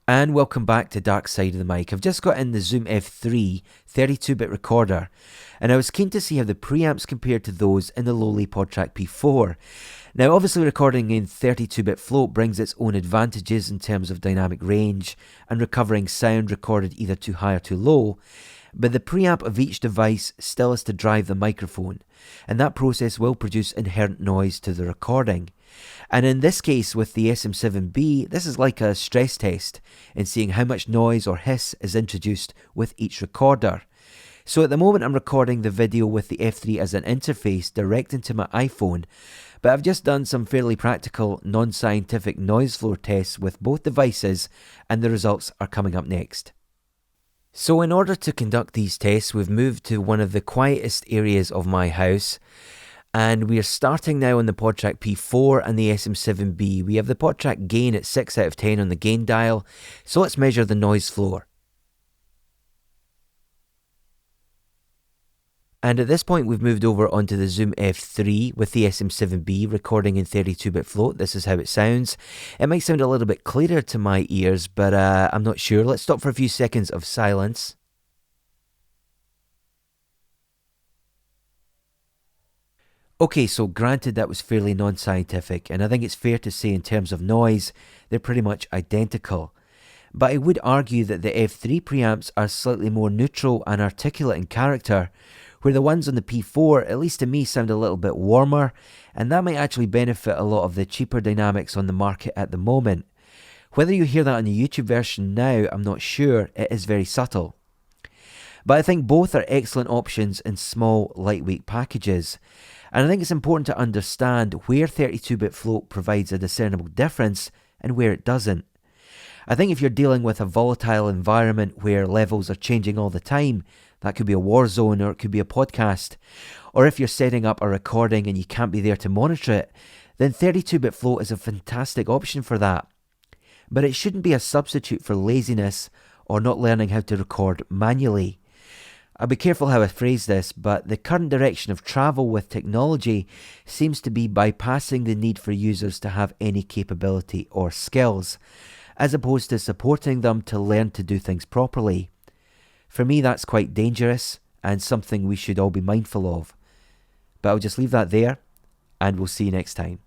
And welcome back to Dark Side of the Mic. I've just got in the Zoom F3 32-bit recorder, and I was keen to see how the preamps compared to those in the lowly Podtrak P4. Now obviously recording in 32-bit float brings its own advantages in terms of dynamic range and recovering sound recorded either too high or too low, but the preamp of each device still has to drive the microphone, and that process will produce inherent noise to the recording. And in this case with the SM7B, this is like a stress test in seeing how much noise or hiss is introduced with each recorder. So at the moment I'm recording the video with the F3 as an interface direct into my iPhone, but I've just done some fairly practical non-scientific noise floor tests with both devices, and the results are coming up next. So in order to conduct these tests, we've moved to one of the quietest areas of my house, and we are starting now on the Podtrak P4 and the SM7B. We have the Podtrak gain at 6 out of 10 on the gain dial, so let's measure the noise floor. And at this point we've moved over onto the Zoom F3 with the SM7B recording in 32-bit float. This is how it sounds. It might sound a little bit clearer to my ears, but I'm not sure. Let's stop for a few seconds of silence. Okay, so granted that was fairly non-scientific, and I think it's fair to say in terms of noise, they're pretty much identical. But I would argue that the F3 preamps are slightly more neutral and articulate in character, where the ones on the P4, at least to me, sound a little bit warmer, and that might actually benefit a lot of the cheaper dynamics on the market at the moment. Whether you hear that on the YouTube version now, I'm not sure. It is very subtle. But I think both are excellent options in small, lightweight packages. And I think it's important to understand where 32-bit float provides a discernible difference and where it doesn't. I think if you're dealing with a volatile environment where levels are changing all the time, that could be a war zone or it could be a podcast, or if you're setting up a recording and you can't be there to monitor it, then 32-bit float is a fantastic option for that. But it shouldn't be a substitute for laziness or not learning how to record manually. I'll be careful how I phrase this, but the current direction of travel with technology seems to be bypassing the need for users to have any capability or skills, as opposed to supporting them to learn to do things properly. For me, that's quite dangerous and something we should all be mindful of. But I'll just leave that there, and we'll see you next time.